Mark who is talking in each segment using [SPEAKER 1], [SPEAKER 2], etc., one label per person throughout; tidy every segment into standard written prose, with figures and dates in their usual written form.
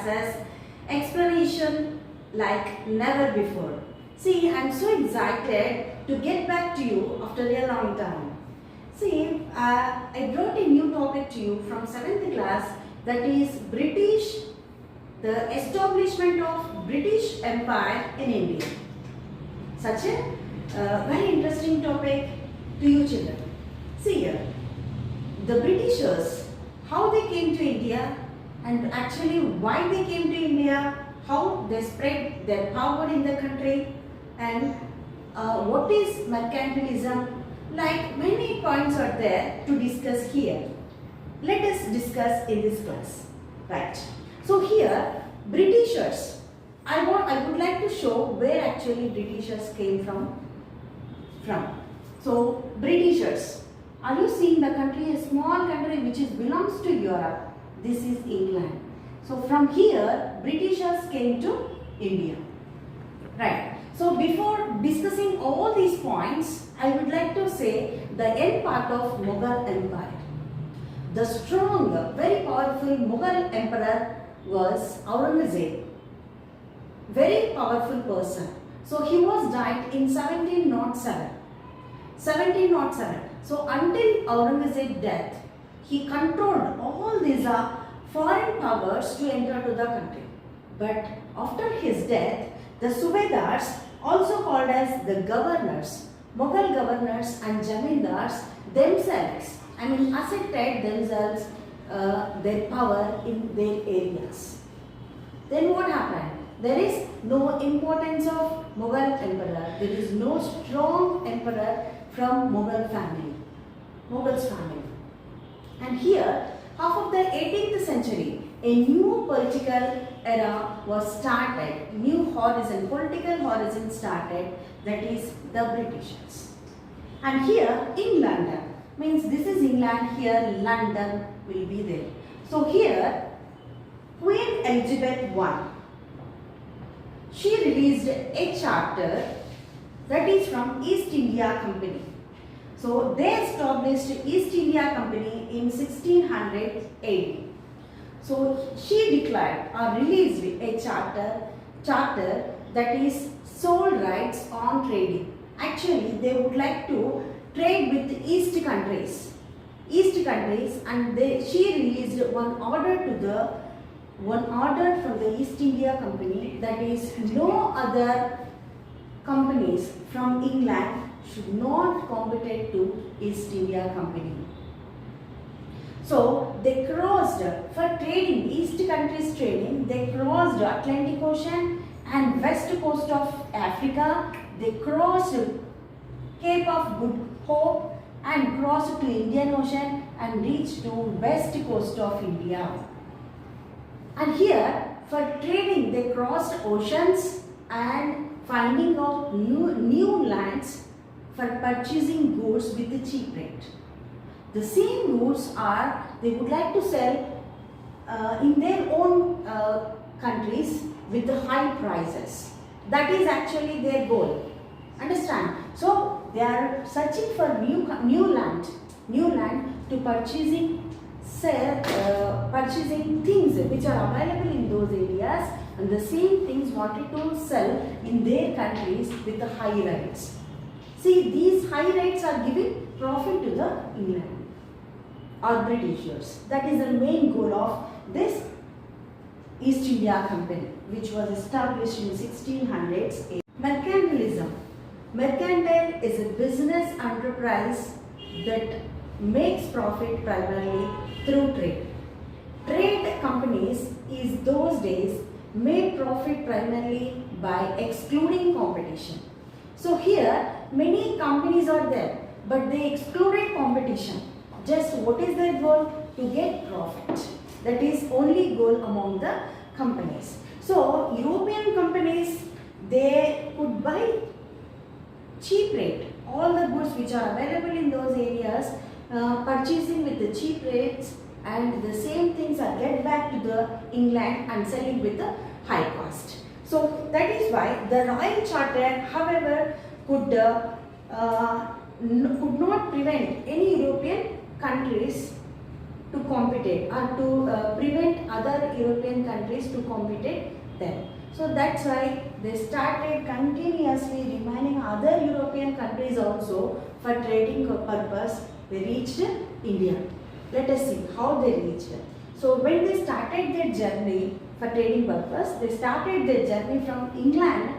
[SPEAKER 1] success, exploration like never before. See, I am so excited to get back to you after a long time. See, I brought a new topic to you from 7th class, that is the establishment of British Empire in India. Such a very interesting topic to you children. See here, the Britishers, how they came to India and actually why they came to India, how they spread their power in the country, and what is mercantilism. Like many points are there to discuss here. Let us discuss in this class. Right. So here, Britishers. I would like to show where actually Britishers came from. So Britishers. Are you seeing the country? A small country which belongs to Europe. This is England. So from here, Britishers came to India. Right. So before discussing all these points, I would like to say the end part of Mughal Empire. The strong, very powerful Mughal emperor was Aurangzeb. Very powerful person. So he was died in 1707. 1707. So until Aurangzeb's death, he controlled all these foreign powers to enter to the country. But after his death, the Subedars, also called as the governors, Mughal governors and Jamindars themselves, asserted themselves their power in their areas. Then what happened? There is no importance of Mughal emperor. There is no strong emperor from Mughal family, Mughal's family. And here, half of the 18th century, a new political era was started, new political horizon started, that is the Britishers. And here in London, means this is England, here London will be there. So here, Queen Elizabeth I, she released a charter that is from East India Company. So they established East India Company in 1680. So she declared or released a charter that is sole rights on trading. Actually, they would like to trade with East countries, and she released one order from the East India Company, that is no other companies from England should not compete to East India Company. So they crossed, for trading, East countries trading, they crossed Atlantic Ocean and west coast of Africa. They crossed Cape of Good Hope and crossed to Indian Ocean and reached to west coast of India. And here, for trading, they crossed oceans and finding out new lands for purchasing goods with a cheap rate. The same goods they would like to sell in their own countries with the high prices. That is actually their goal. Understand? So they are searching for new land to purchasing things which are available in those areas, and the same things wanted to sell in their countries with the high rates. See, these high rates are giving profit to the England or Britishers. That is the main goal of this East India Company, which was established in 1600s. Mercantilism. Mercantile is a business enterprise that makes profit primarily through trade. Trade companies is those days made profit primarily by excluding competition. So here many companies are there, but they excluded competition. Just what is their goal? To get profit. That is only goal among the companies. So European companies, they could buy cheap rate all the goods which are available in those areas, purchasing with the cheap rates, and the same things are get back to the England and selling with the high cost. So that is why the Royal Charter, however, could not prevent any European countries to compete or to prevent other European countries to compete them. So that's why they started continuously remaining other European countries also for trading purpose. They reached India. Let us see how they reached. So when they started their journey for trading purpose, they started their journey from England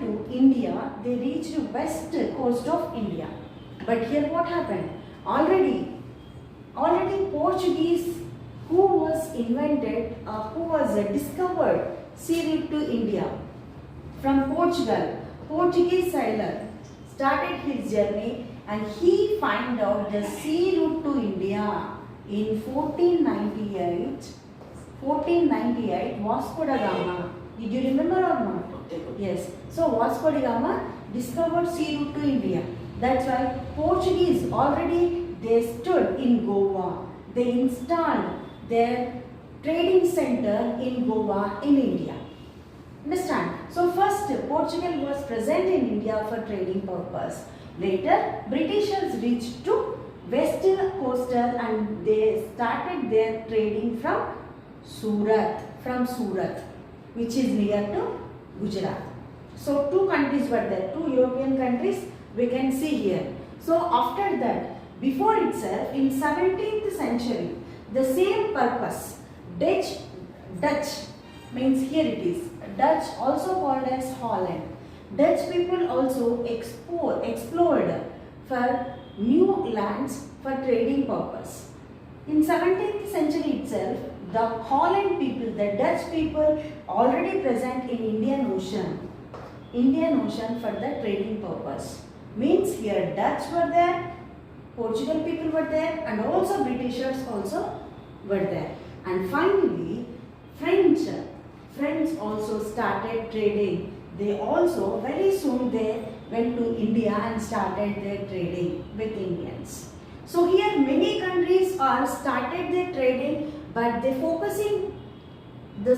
[SPEAKER 1] to India. They reached west coast of India. But here what happened? Already Portuguese who was invented, who was discovered sea route to India from Portugal. Portuguese sailor started his journey and he found out the sea route to India in 1498. 1498, Vasco da Gama. Did you remember or not? Yes. So Vasco da Gama discovered sea route to India. That's why Portuguese already they stood in Goa. They installed their trading center in Goa in India. Understand? So first Portugal was present in India for trading purpose. Later Britishers reached to west coastal and they started their trading from Surat, which is near to Gujarat. So two countries were there, two European countries we can see here. So after that, before itself in 17th century, the same purpose, Dutch means here it is, Dutch also called as Holland. Dutch people also explored for new lands for trading purpose. In 17th century itself, the Holland people, the Dutch people already present in Indian Ocean for the trading purpose. Means here Dutch were there, Portugal people were there and also Britishers also were there. And finally French also started trading. They also very soon they went to India and started their trading with Indians. So here many countries are started their trading, but they focusing the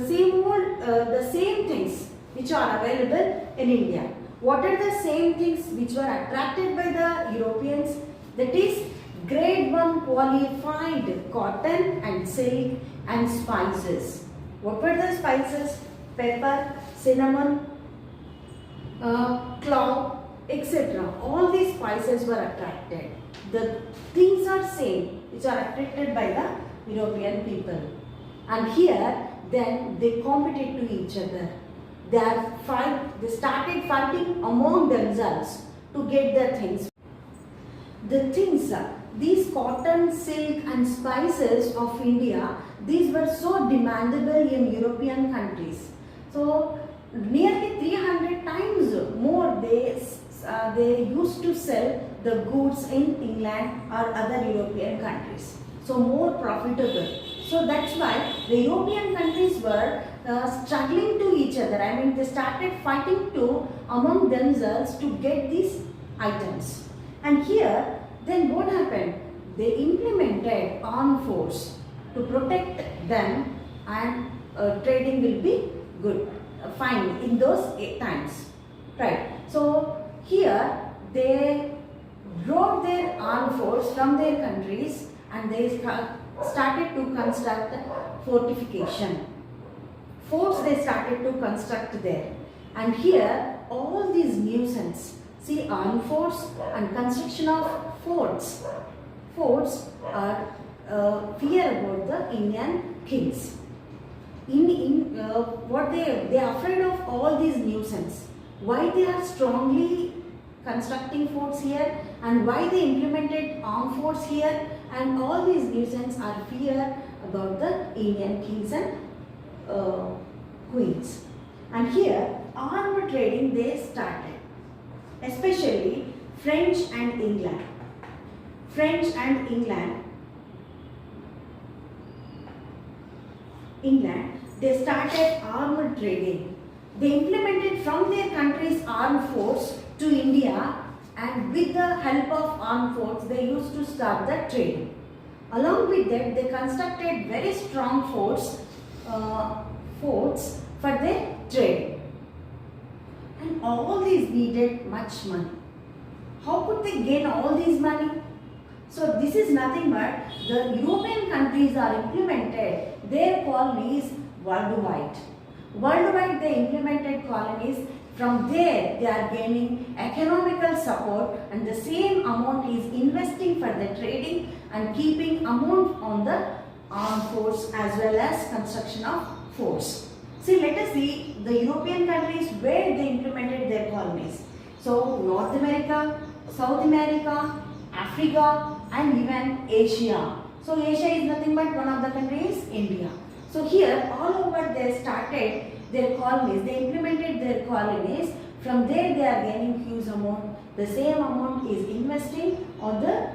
[SPEAKER 1] same things which are available in India. What are the same things which were attracted by the Europeans? That is grade 1 qualified cotton and silk and spices. What were the spices? Pepper, cinnamon, clove, etc. All these spices were attracted. The things are same which are attracted by the European people. And here then they competed to each other. They started fighting among themselves to get the things. These cotton, silk and spices of India, these were so demandable in European countries. So nearly 300 times more they used to sell the goods in England or other European countries. So more profitable. So that's why the European countries were struggling to each other. I mean, they started fighting among themselves to get these items. And here, then what happened? They implemented armed force to protect them, and trading will be good, fine in those times, right? So here they brought their armed force from their countries and they started to construct fortification. Forts they started to construct there. And here all these nuisance, see, armed force and construction of forts. Forts are fear about the Indian kings. What they are afraid of all these nuisance. Why they are strongly constructing forts here and why they implemented armed force here, and all these nuisance are fear about the Indian kings and queens. And here armed trading they started, especially French and England. They started armed trading. They implemented from their country's armed force to India, and with the help of armed force they used to start the trade. Along with that, they constructed very strong forts for their trade. And all these needed much money. How could they gain all these money? So this is nothing but the European countries are implemented their colonies worldwide. Worldwide they implemented colonies. From there they are gaining economical support, and the same amount is investing for the trading and keeping amount on the armed force as well as construction of force. See, let us see the European countries where they implemented their colonies. So North America, South America, Africa and even Asia. So Asia is nothing but one of the countries, India. So here all over they started their colonies, they implemented their colonies. From there they are gaining huge amount. The same amount is investing on the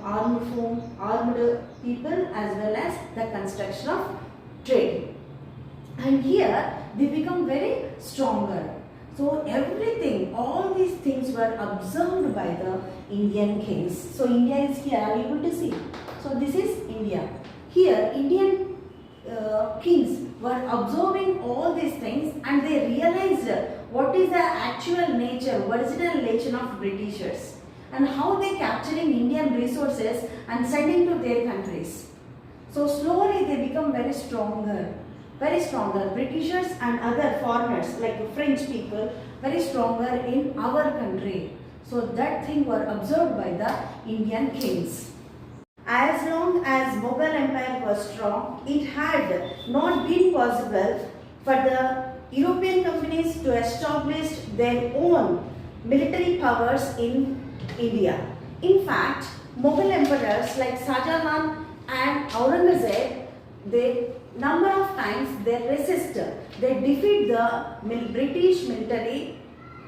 [SPEAKER 1] armed people as well as the construction of trade. And here they become very stronger. So everything, all these things were observed by the Indian kings. So India is here, are you able to see? So this is India. Here Indian kings were observing all these things, and they realized what is the actual nature, original nature of Britishers, and how they capturing Indian resources and sending to their countries. So slowly they become very stronger. Britishers and other foreigners like French people very stronger in our country. So that thing were observed by the Indian kings. As long as Mughal Empire was strong, it had not been possible for the European companies to establish their own military powers in India. In fact, Mughal emperors like Shah Jahan and Aurangzeb, they number of times they resist, they defeat the British military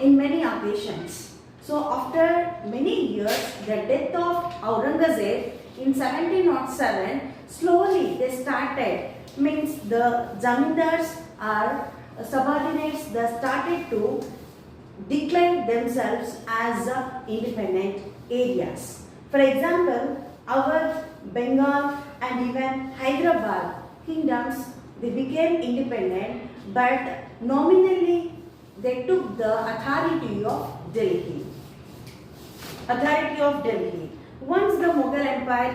[SPEAKER 1] in many occasions. So after many years, the death of Aurangzeb in 1707, slowly they started, means the zamindars or subordinates, they started to declare themselves as independent areas. For example, our Bengal and even Hyderabad kingdoms, they became independent, but nominally they took the authority of Delhi. Once the Mughal Empire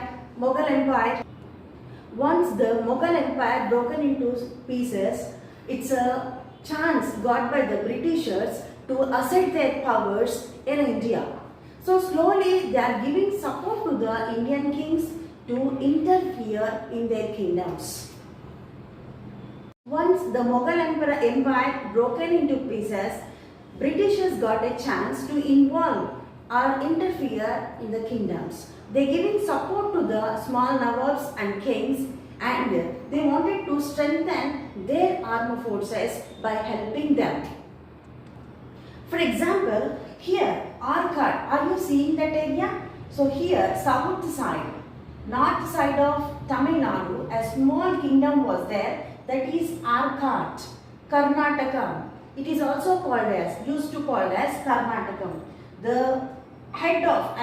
[SPEAKER 1] broken into pieces, it's a chance got by the Britishers to assert their powers in India. So slowly they are giving support to the Indian kings to interfere in their kingdoms. Once the Mughal Empire broken into pieces, Britishers got a chance to involve or interfere in the kingdoms. They giving support to the small nawabs and kings, and they wanted to strengthen their armed forces by helping them. For example, here Arcot, are you seeing that area? So here south side, north side of Tamil Nadu, a small kingdom was there, that is Arcot, Karnataka. It is also used to called as Karnataka. The head of,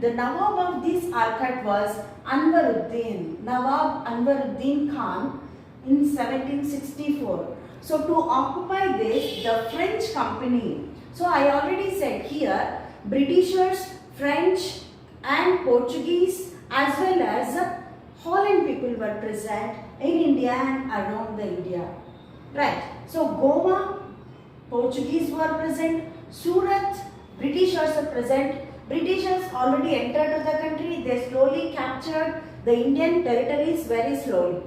[SPEAKER 1] the Nawab of this Arcot was Nawab Anwaruddin Khan in 1764. So to occupy this, the French company, so I already said here, Britishers, French and Portuguese as well as Holland people were present in India and around the India. Right. So Goa, Portuguese were present, Surat, Britishers are present. Britishers already entered the country, they slowly captured the Indian territories very slowly.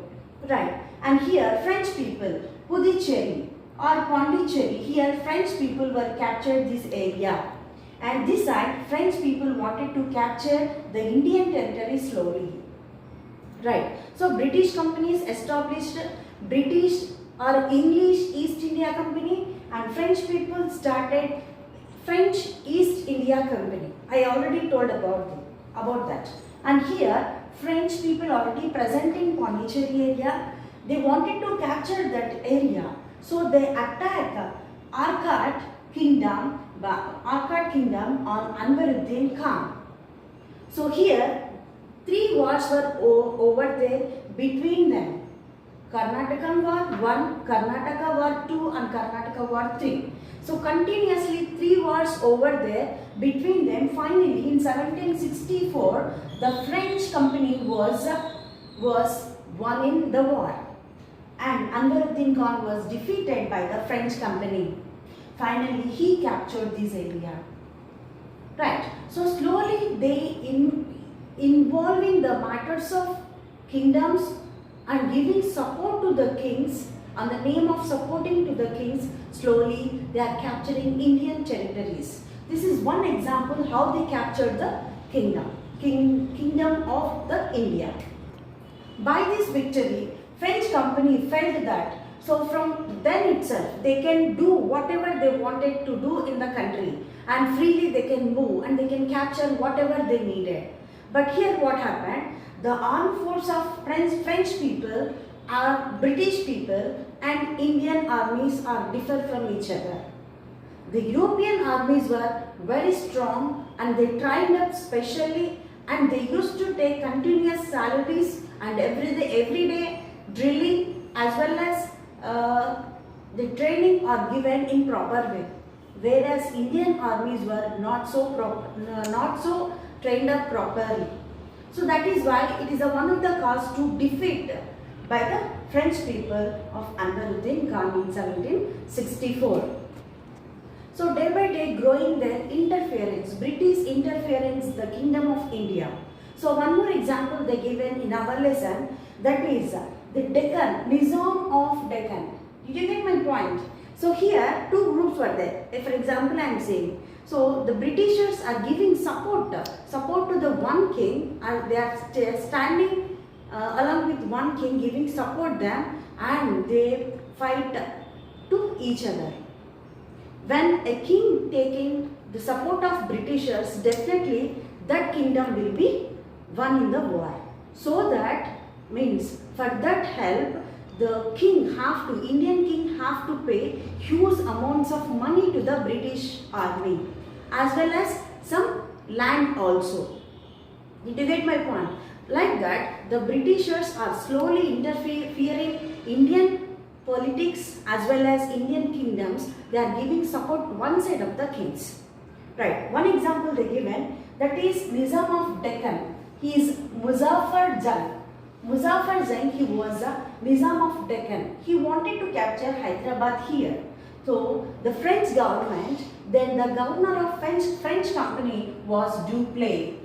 [SPEAKER 1] Right. And here French people, Puducherry or Pondicherry, here French people were captured this area. And this side French people wanted to capture the Indian territory slowly. Right. So British companies established British or English East India Company, and French people started French East India Company. I already told about that. And here French people already present in Pondicherry area. They wanted to capture that area. So they attacked Arcot Kingdom on Anwaruddin Khan. So here 3 wars were over there between them. Karnataka War 1, Karnataka War 2 and Karnataka War 3. So continuously 3 wars wars over there between them. Finally, in 1764, the French company was won in the war, and Anwaruddin Khan was defeated by the French company. Finally, he captured this area. Right. So slowly they involving the matters of kingdoms and giving support to the kings on the name of supporting to the kings. Slowly they are capturing Indian territories. This is one example how they captured the kingdom of the India. By this victory, French company felt that so from then itself they can do whatever they wanted to do in the country, and freely they can move and they can capture whatever they needed. But here what happened? The armed force of French people are British people, and Indian armies are different from each other. The European armies were very strong and they trained up specially, and they used to take continuous salaries and every day drilling, as well as the training are given in proper way. Whereas Indian armies were not so trained up properly. So that is why it is one of the cause to defeat by the French people of Anwaruddin Khan in 1764. So day by day growing their interference, British interference in the kingdom of India. So one more example they given in our lesson, that is the Deccan, Nizam of Deccan. Did you get my point? So here two groups were there. For example, I am saying, so the Britishers are giving support to the one king, and they are standing along with one king, giving support them, and they fight to each other. When a king taking the support of Britishers, definitely that kingdom will be won in the war. So that means for that help, the Indian king have to pay huge amounts of money to the British army, as well as some land also. Did you get my point? Like that, the Britishers are slowly interfering Indian politics as well as Indian kingdoms. They are giving support one side of the kings. Right. One example they given, that is Nizam of Deccan. He is Muzaffar Jung. Muzaffar Jung, he was a Nizam of Deccan. He wanted to capture Hyderabad here. So the French government, then the governor of French company was Dupleix.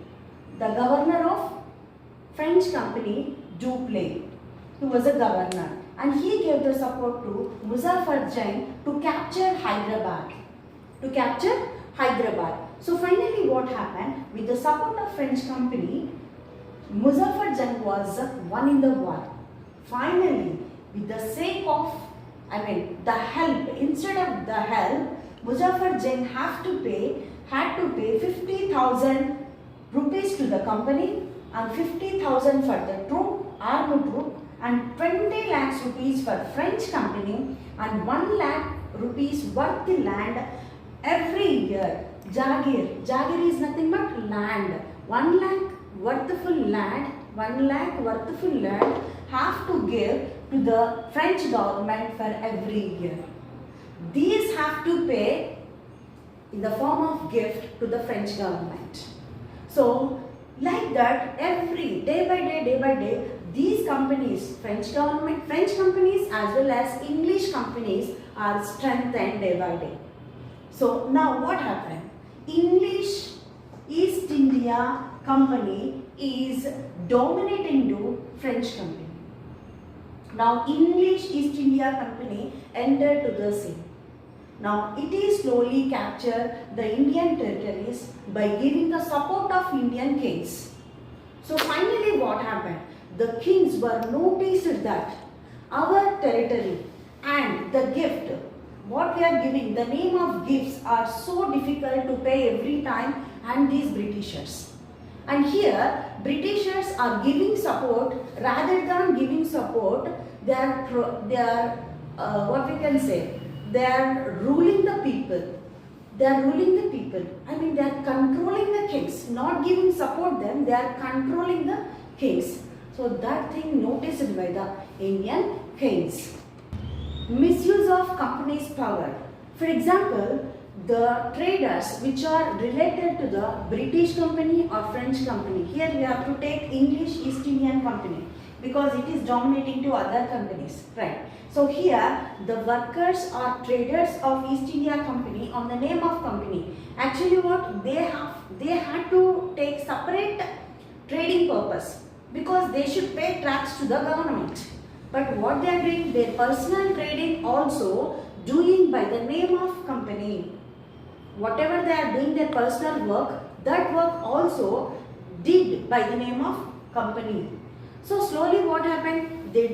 [SPEAKER 1] The governor of French company, Dupleix. He was a governor, and he gave the support to Muzaffar Jung to capture Hyderabad. So finally what happened? With the support of French company, Muzaffar Jung was won in the war. Finally, with the sake of, the help, instead of the help, Muzaffar Jung had to pay 50,000 rupees to the company, and 50,000 for the armed troop, and 20 lakhs rupees for French company, and 1 lakh rupees worth the land every year. Jagir is nothing but land. 1 lakh worthful land have to give to the French government for every year. These have to pay in the form of gift to the French government. So like that, every day by day, these companies, French companies as well as English companies are strengthened day by day. So now what happened? English East India Company is dominating to French company. Now English East India Company entered to the scene. Now it is slowly captured the Indian territories by giving the support of Indian kings. So finally what happened? The kings were noticed that our territory and the gift, what we are giving, the name of gifts are so difficult to pay every time, and these Britishers. And here Britishers are giving support. Rather than giving support, they are what we can say, they are ruling the people. They are controlling the kings, not giving support them, they are controlling the kings. So that thing noticed by the Indian kings. Misuse of company's power. For example, the traders which are related to the British company or French company. Here we have to take English East Indian Company because it is dominating to other companies, right? So here the workers or traders of East India Company on the name of company, actually what they had to take separate trading purpose because they should pay tax to the government. But what they are doing, their personal trading also doing by the name of company. Whatever they are doing their personal work, that work also did by the name of company. So slowly what happened, they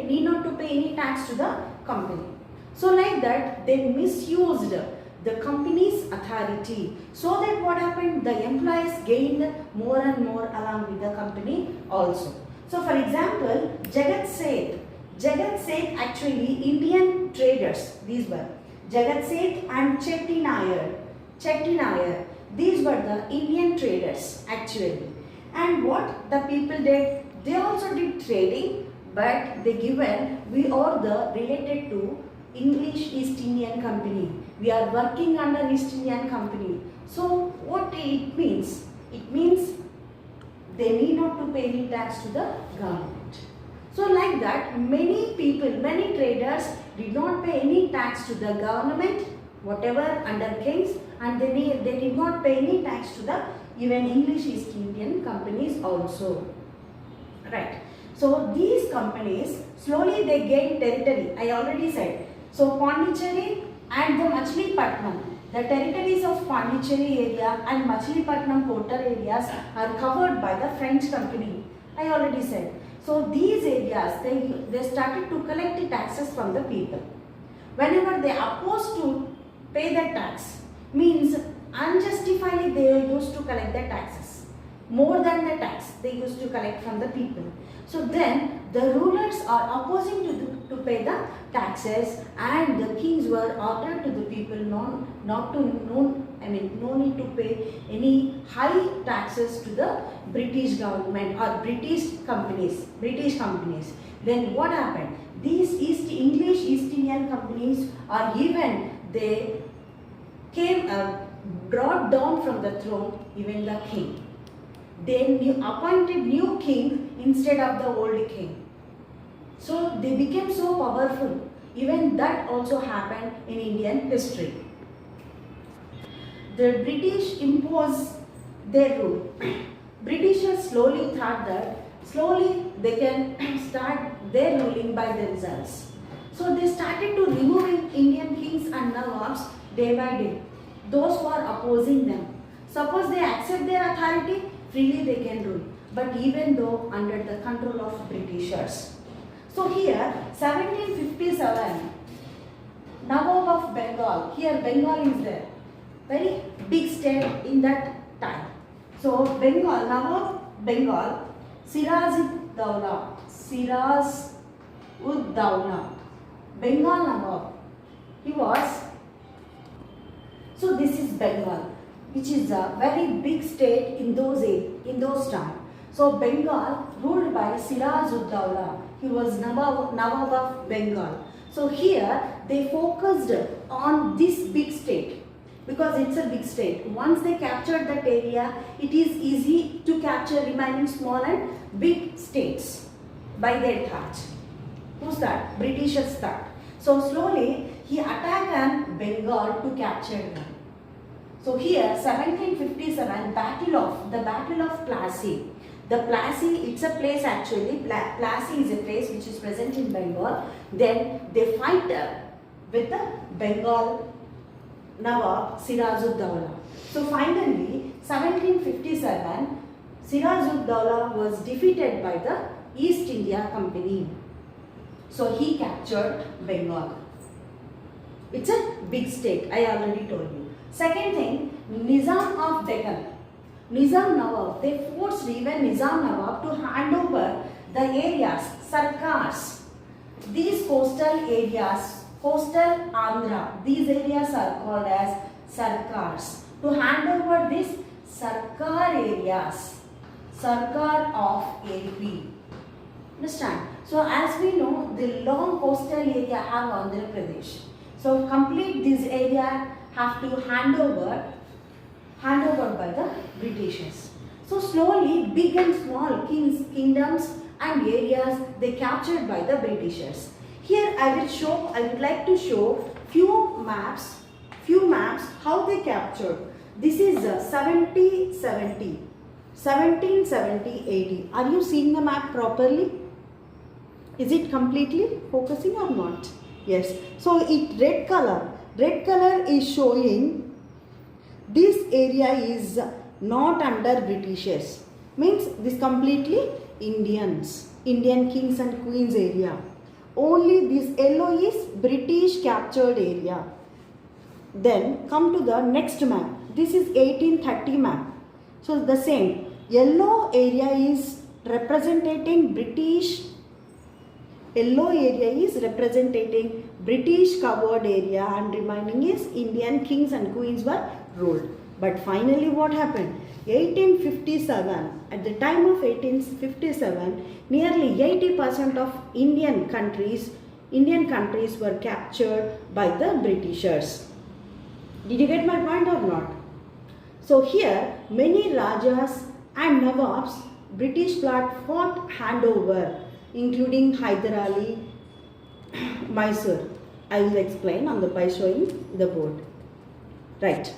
[SPEAKER 1] need not to pay any tax to the company. So like that they misused the company's authority. So that what happened, the employees gained more and more along with the company also. So for example, Jagat Seth actually Indian traders, these were Jagat Seth and Chetty Nair. These were the Indian traders actually. And what the people did, they also did trading, but they given we are the related to English East Indian Company. We are working under East Indian Company. So what it means? It means they need not to pay any tax to the government. So like that, many people, many traders did not pay any tax to the government, whatever under kings, and they did not pay any tax to the even English East Indian companies also. Right. So these companies slowly they gain territory. I already said. So Pondicherry and the Machilipatnam, the territories of Pondicherry area and Machilipatnam coastal areas are covered by the French company. I already said. So these areas they started to collect the taxes from the people. Whenever they are opposed to pay the tax, means unjustifiably they used to collect the taxes. More than the tax they used to collect from the people. So then the rulers are opposing to pay the taxes, and the kings were ordered to the people no need to pay any high taxes to the British government or British companies. Then what happened? These English East Indian companies are even they came brought down from the throne even the king. They appointed new king instead of the old king. So they became so powerful. Even that also happened in Indian history. The British imposed their rule. Britishers slowly thought that slowly they can start their ruling by themselves. So they started to removing Indian kings and nawabs day by day. Those who are opposing them. Suppose they accept their authority, freely they can rule. But even though under the control of Britishers. So here 1757, Nawab of Bengal, here Bengal is there. Very big state in that time. So Bengal, Nawab Bengal, Siraj-ud-Dawla, Bengal Nawab. He was, so this is Bengal, which is a very big state in those times. So Bengal ruled by Siraj-ud-Dawla. He was Nawab of Bengal. So here they focused on this big state because it's a big state. Once they captured that area, it is easy to capture remaining small and big states by their thought. Who's that? Britishers thought. So slowly he attacked on Bengal to capture them. So here 1757 Battle of Plassey. The Plassey, it's a place actually. Plassey is a place which is present in Bengal. Then they fight with the Bengal Nawab Siraj-ud-Dawla. So finally 1757 Siraj-ud-Dawla was defeated by the East India Company. So he captured Bengal. It's a big state, I already told you. Second thing, Nizam of Deccan. Nizam Nawab, they forced even Nizam Nawab to hand over the areas, Sarkars. These coastal areas, coastal Andhra, these areas are called as Sarkars. To hand over these Sarkar areas, Sarkar of AP. Understand? So as we know, the long coastal area have Andhra Pradesh. So complete this area have to hand over by the Britishers. So slowly big and small kingdoms and areas they captured by the Britishers. Here I would like to show few maps how they captured. This is 1770 AD. Are you seeing the map properly? Is it completely focusing or not? Yes. So red color is showing this area is not under Britishers. Means this completely Indian kings and queens area. Only this yellow is British captured area. Then come to the next map. This is 1830 map. So the same. Yellow area is representing British. Yellow area is representing British covered area and remaining is Indian kings and queens were ruled. But finally what happened? 1857. At the time of 1857, nearly 80% of Indian countries were captured by the Britishers. Did you get my point or not? So here many Rajas and Nawabs British fought handover, including Hyder Ali, Mysore. I will explain by showing the board. Right.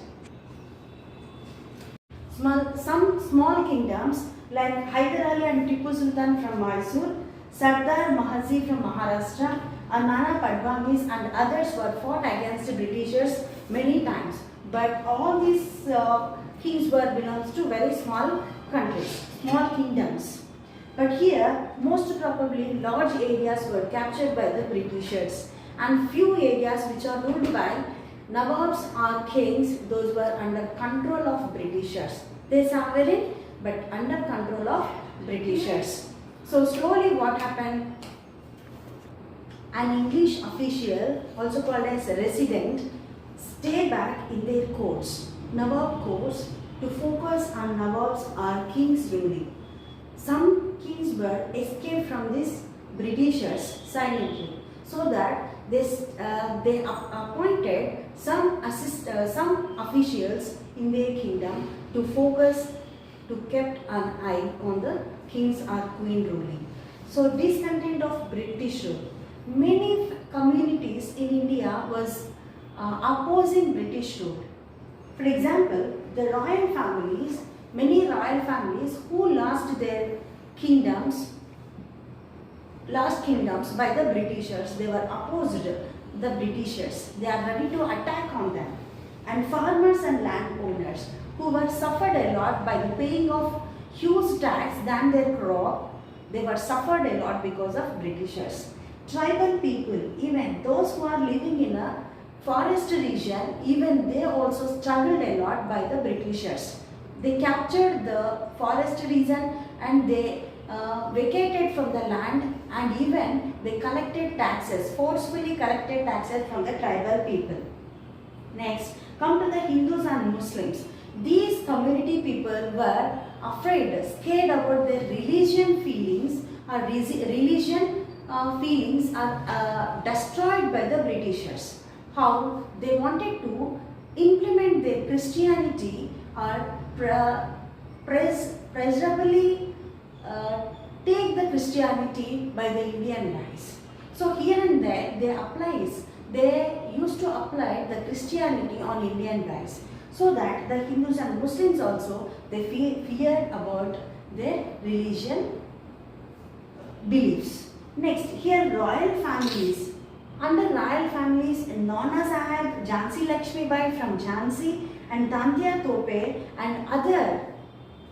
[SPEAKER 1] Some small kingdoms like Hyder Ali and Tipu Sultan from Mysore, Sardar Mahazee from Maharashtra, and Nana Padmanis and others were fought against the Britishers many times. But all these kings belongs to very small countries, small kingdoms. But here, most probably large areas were captured by the Britishers, and few areas which are ruled by Nawabs or kings, those were under control of Britishers. They suffered it, but under control of Britishers. So slowly what happened? An English official, also called as a resident, stay back in their courts, Nawab courts, to focus on Nawabs or kings ruling. Some kings were escaped from these Britishers silently, so that they appointed some officials in their kingdom to focus, to kept an eye on the kings or queen ruling. So discontent of British rule. Many communities in India was opposing British rule. For example, the royal families, many royal families who lost their kingdoms by the Britishers, they were opposed the Britishers. They are ready to attack on them. And farmers and landowners who were suffered a lot by the paying of huge tax than their crop, they were suffered a lot because of Britishers. Tribal people, even those who are living in a forest region, even they also struggled a lot by the Britishers. They captured the forest region and they vacated from the land, and even they collected taxes, forcefully collected taxes from the tribal people. Next, come to the Hindus and Muslims. These community people were afraid, scared about their religion feelings, or feelings are destroyed by the Britishers. How they wanted to implement their Christianity or preserably take the Christianity by the Indian guys. So here and there they used to apply the Christianity on Indian guys, so that the Hindus and Muslims also they feared about their religion beliefs. Next, here royal families. Under royal families, Nana Sahib, Jhansi Lakshmi Bai from Jhansi, and Tantia Tope and other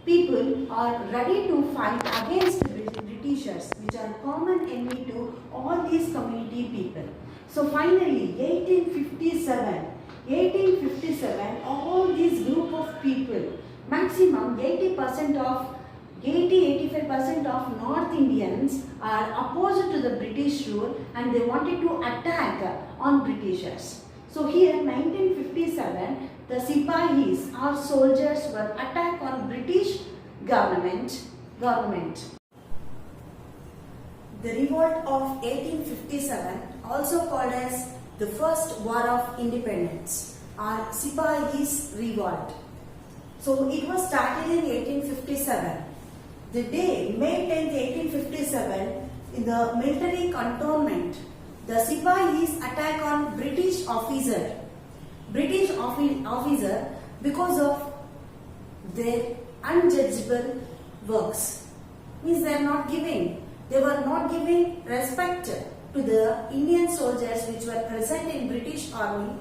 [SPEAKER 1] people are ready to fight against Britishers, which are common enemy to all these community people. So finally, 1857, all these group of people, maximum 80-85% of North Indians are opposed to the British rule, and they wanted to attack on Britishers. So here 1957, the Sipahis or soldiers were attacked on British government. The revolt of 1857, also called as the First War of Independence. or Sipahis revolt. So it was started in 1857. The day, May 10th, 1857, in the military cantonment, the Sipahis attack on British officer because of their unjudgeable works. Means they were not giving respect to the Indian soldiers which were present in British army,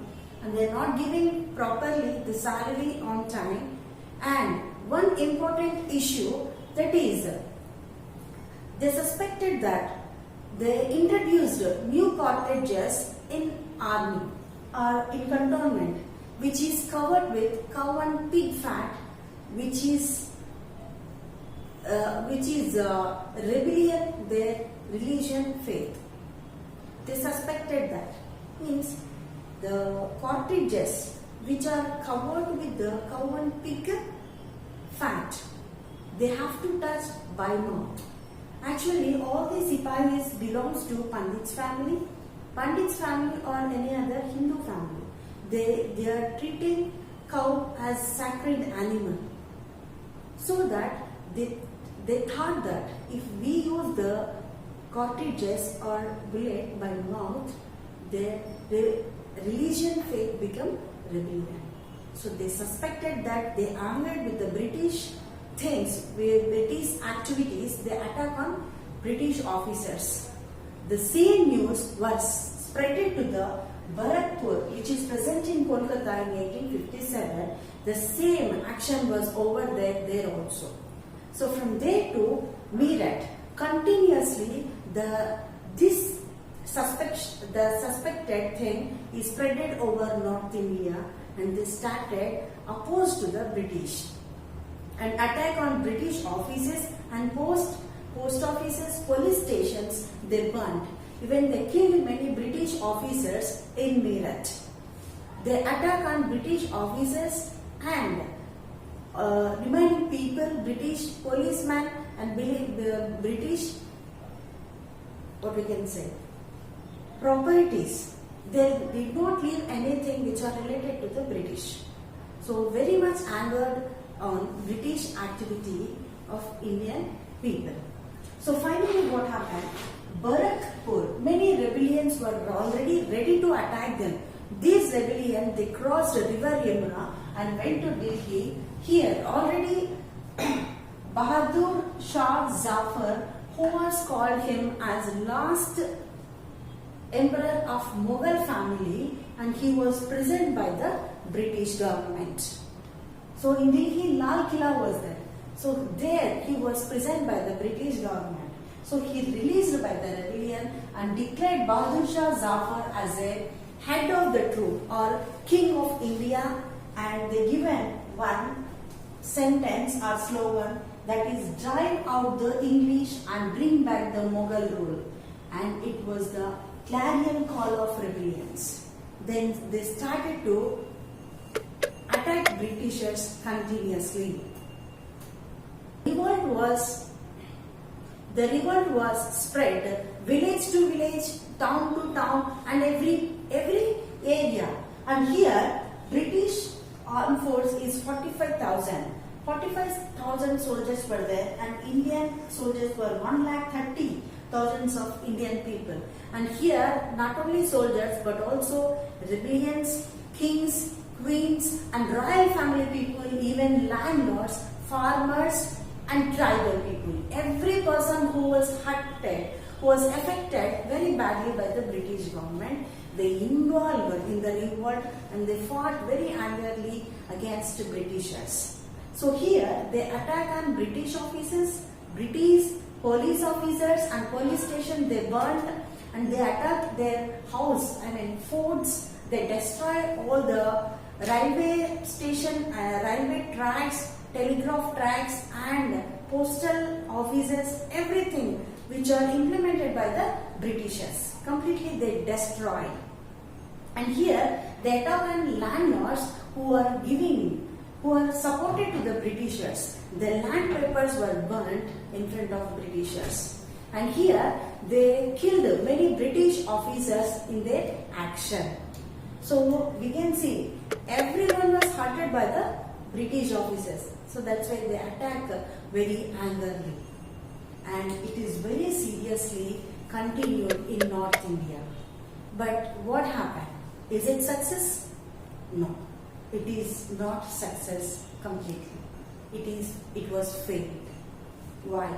[SPEAKER 1] and they are not giving properly the salary on time. And one important issue, that is, they suspected that they introduced new cartridges in army or in cantonment, which is covered with cow and pig fat, which is rebellion their religion faith. They suspected that. Means the cartridges which are covered with the cow and pig fat, they have to touch by mouth. Actually, all these Sipahis belongs to Pandit's family or any other Hindu family. They are treating cow as sacred animal. So that they thought that if we use the cartridges or bullet by mouth, their religion faith become rebellion. So they suspected that they angered with the British things, with British activities, they attack on British officers. The same news was spreaded to the Barakpur, which is present in Kolkata in 1857. The same action was over there also. So from there to Meerut, continuously the suspected thing is spreaded over North India, and they started opposed to the British and attack on British offices and post offices, police stations they burnt. Even they killed many British officers in Meerut. They attack on British officers and remaining people, British policemen and British, what we can say, properties. They did not leave anything which are related to the British. So very much angered on British activity of Indian people. So finally what happened? Barakpur, many rebellions were already ready to attack them. These rebellion, they crossed the river Yamuna and went to Delhi. Here already Bahadur Shah Zafar, who was called him as last emperor of Mughal family, and he was prisoned by the British government. So in Delhi, Lal Killa was there. So there he was prisoned by the British government. So he released by the rebellion and declared Bahadur Shah Zafar as a head of the troop or king of India, and they given one sentence or slogan, that is, drive out the English and bring back the Mughal rule. And it was the clarion call of rebellions. Then they started to attack Britishers continuously. The revolt was spread village to village, town to town, and every area. And here British armed force is 45,000. 45,000 soldiers were there, and Indian soldiers were 1,30,000 of Indian people. And here not only soldiers but also rebellions, kings, queens and royal family people, even landlords, farmers and tribal people. Every person who was hurted, who was affected very badly by the British government, they involved in the revolt and they fought very angrily against Britishers. So here they attack on British offices, British police officers and police station they burnt, and they attack their house, forts, they destroy all the railway station, railway tracks, telegraph tracks and postal offices, everything which are implemented by the Britishers. Completely they destroyed. And here they attack on landlords who are supported to the Britishers. The land papers were burnt in front of Britishers. And here they killed many British officers in their action. So we can see everyone was hurted by the British officers. So that's why they attack very angrily. And it is very seriously continued in North India. But what happened? Is it success? No. It is not success completely. It was failed. Why?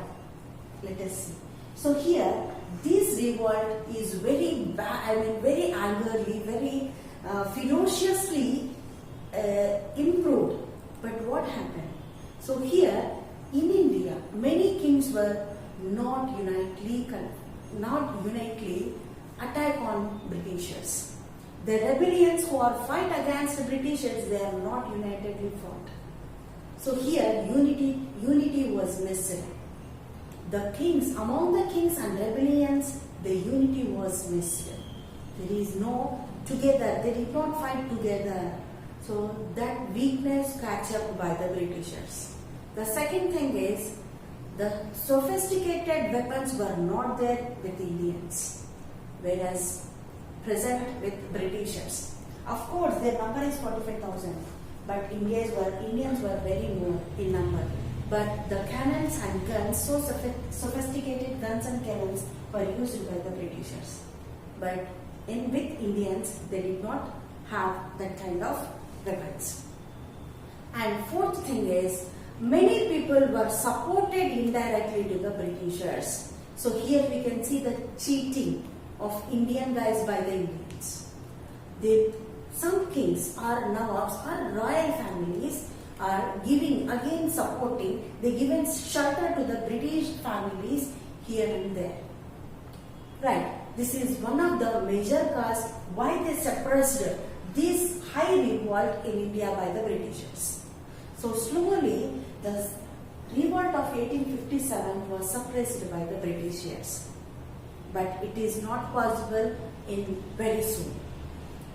[SPEAKER 1] Let us see. So here, this revolt is very very angrily, very ferociously improved. But what happened? So here, in India, many kings were not unitedly attack on Britishers. The rebellions who are fight against the Britishers, they are not unitedly fought. So here, unity was missing. The kings, among the kings and rebellions, the unity was missed. There is no together, they did not fight together. So that weakness catch up by the Britishers. The second thing is, the sophisticated weapons were not there with Indians, whereas present with Britishers. Of course, their number is 45,000, but Indians were very more in number. But the cannons and guns, so sophisticated guns and cannons were used by the Britishers. But with Indians, they did not have that kind of weapons. And fourth thing is, many people were supported indirectly to the Britishers. So here we can see the cheating of Indian guys by the Indians. Some kings or Nawabs or royal families are supporting, they given shelter to the British families here and there. Right, this is one of the major cause why they suppressed this high revolt in India by the Britishers. So slowly, the revolt of 1857 was suppressed by the Britishers. But it is not possible in very soon.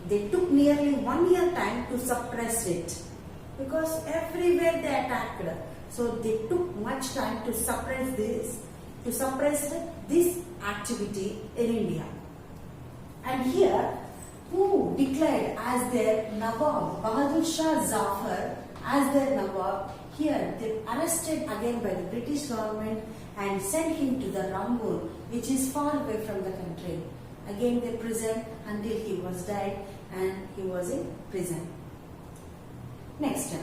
[SPEAKER 1] They took nearly 1 year time to suppress it, because everywhere they attacked. So they took much time to suppress this activity in India. And here, who declared as their Nawab, Bahadur Shah Zafar as their Nawab, here they arrested again by the British government and sent him to the Rambur, which is far away from the country. Again they prisoned until he was died and he was in prison. Next,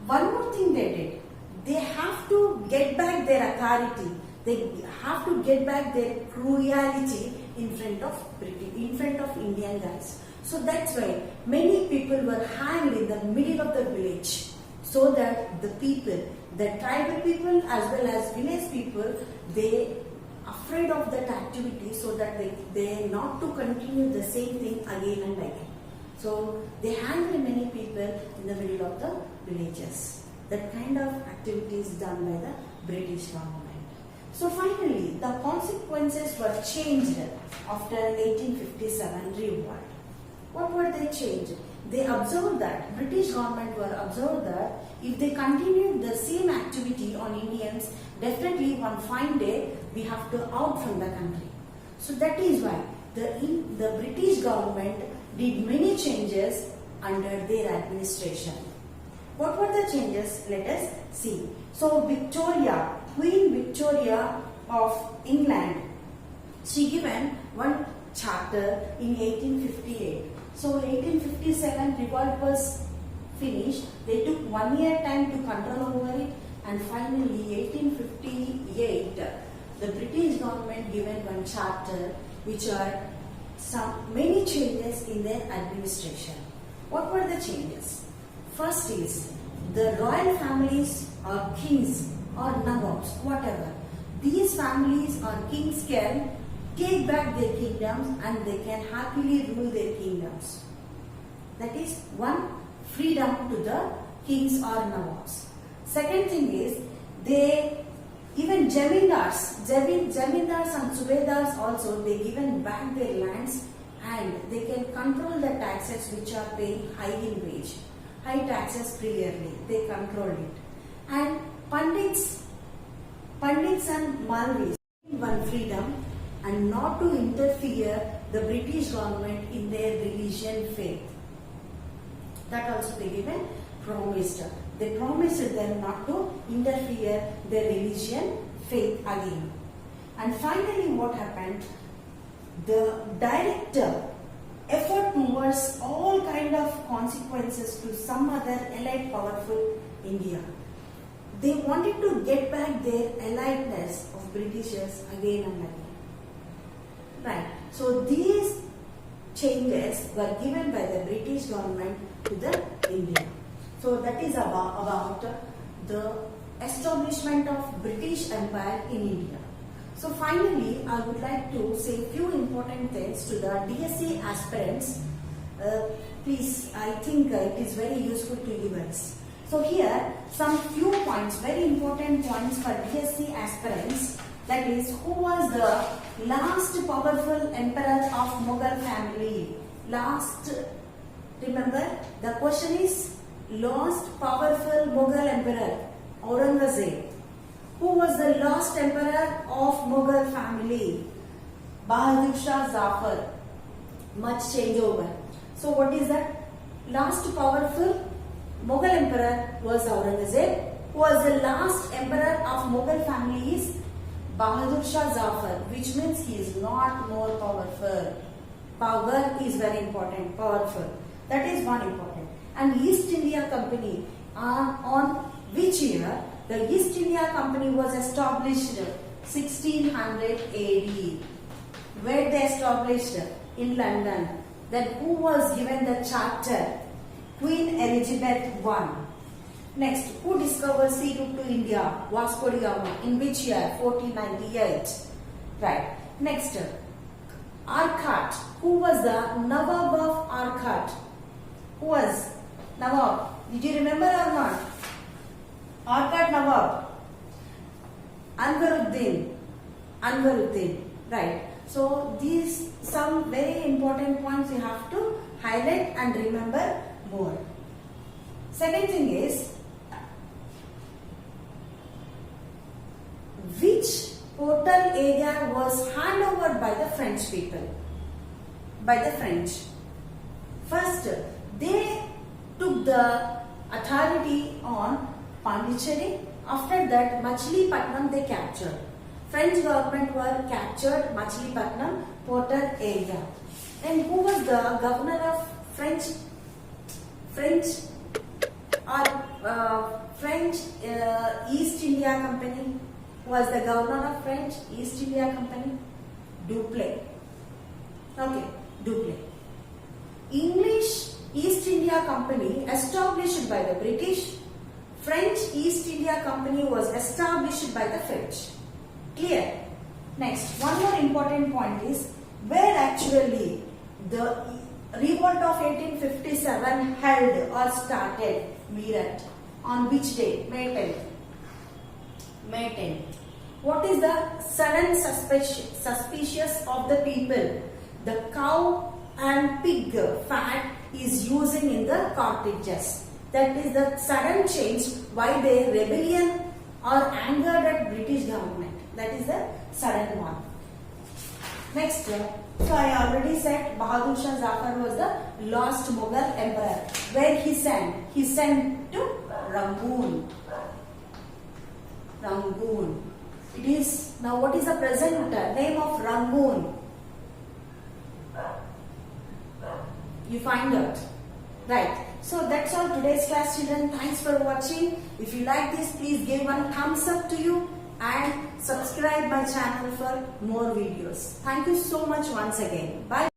[SPEAKER 1] one more thing they did. They have to get back their authority. They have to get back their cruelty in front of Indian guys. So that's why many people were hanged in the middle of the village, so that the people, the tribal people as well as village people, they afraid of that activity, so that they not to continue the same thing again and again. So they hanged many people in the middle of the villages. That kind of activities done by the British government. So finally, the consequences were changed after 1857 revolt. What were they changed? They observed that, British government were observed that if they continued the same activity on Indians, definitely one fine day we have to out from the country. So that is why the British government did many changes under their administration. What were the changes? Let us see. So Victoria, Queen Victoria of England, she given one charter in 1858. So 1857 revolt was finished. They took 1 year time to control over it, and finally 1858 the British government given one charter, which are many changes in their administration. What were the changes? First is the royal families or kings or nawabs, whatever. These families or kings can take back their kingdoms and they can happily rule their kingdoms. That is one freedom to the kings or nawabs. Second thing is, even zamindars and subedars also, they given back their lands and they can control the taxes which are paying high in wage. High taxes clearly, they control it. And Pandits and Malvis, one freedom and not to interfere the British government in their religion faith. That also they given promised. They promised them not to interfere their religion, faith again. And finally what happened? The direct effort towards all kind of consequences to some other allied powerful India. They wanted to get back their alliedness of Britishers again and again. Right. So these changes were given by the British government to the India. So that is about the establishment of British Empire in India. So finally, I would like to say few important things to the DSC aspirants. Please, I think it is very useful to you guys. So here, some few points, very important points for DSC aspirants. That is, who was the last powerful emperor of Mughal family? Last, remember, the question is, last powerful Mughal emperor, Aurangzeb. Who was the last emperor of Mughal family? Bahadur Shah Zafar. Much changeover. So what is that? Last powerful Mughal emperor was Aurangzeb. Who was the last emperor of Mughal family is Bahadur Shah Zafar, which means he is not more powerful. Power is very important, powerful. That is one important. And East India Company, on which year? The East India Company was established 1600 AD. Where they established? In London. Then who was given the charter? Queen Elizabeth I. Next, who discovered sea route to India? Vasco da Gama. In which year? 1498. Right. Next, Arcot. Who was the Nawab of Arcot? Who was Nawab? Did you remember or not? Arcot Nawab. Anwaruddin. Right. So these some very important points you have to highlight and remember more. Second thing is, which portal area was handed over by the French people? By the French. First, they took the authority on Pondicherry. After that, Machilipatnam they captured. French government were captured Machilipatnam portal area. And who was the governor of French East India Company? Who was the governor of French East India Company? Dupleix. Okay, Dupleix. English East India Company established by the British. French East India Company was established by the French. Clear? Next, one more important point is where actually the revolt of 1857 held or started. Meerut. On which day? May 10th. May 10th. What is the sudden suspicious of the people? The cow and pig fat is using in the cartridges. That is the sudden change why they rebellion or angered at British government. That is the sudden one. Next, so I already said Bahadur Shah Zafar was the last Mughal emperor. Where he sent? He sent to Rangoon. Rangoon. It is, now what is the present name of Rangoon? You find out. Right. So that's all today's class, children. Thanks for watching. If you like this, please give one thumbs up to you and subscribe my channel for more videos. Thank you so much once again. Bye.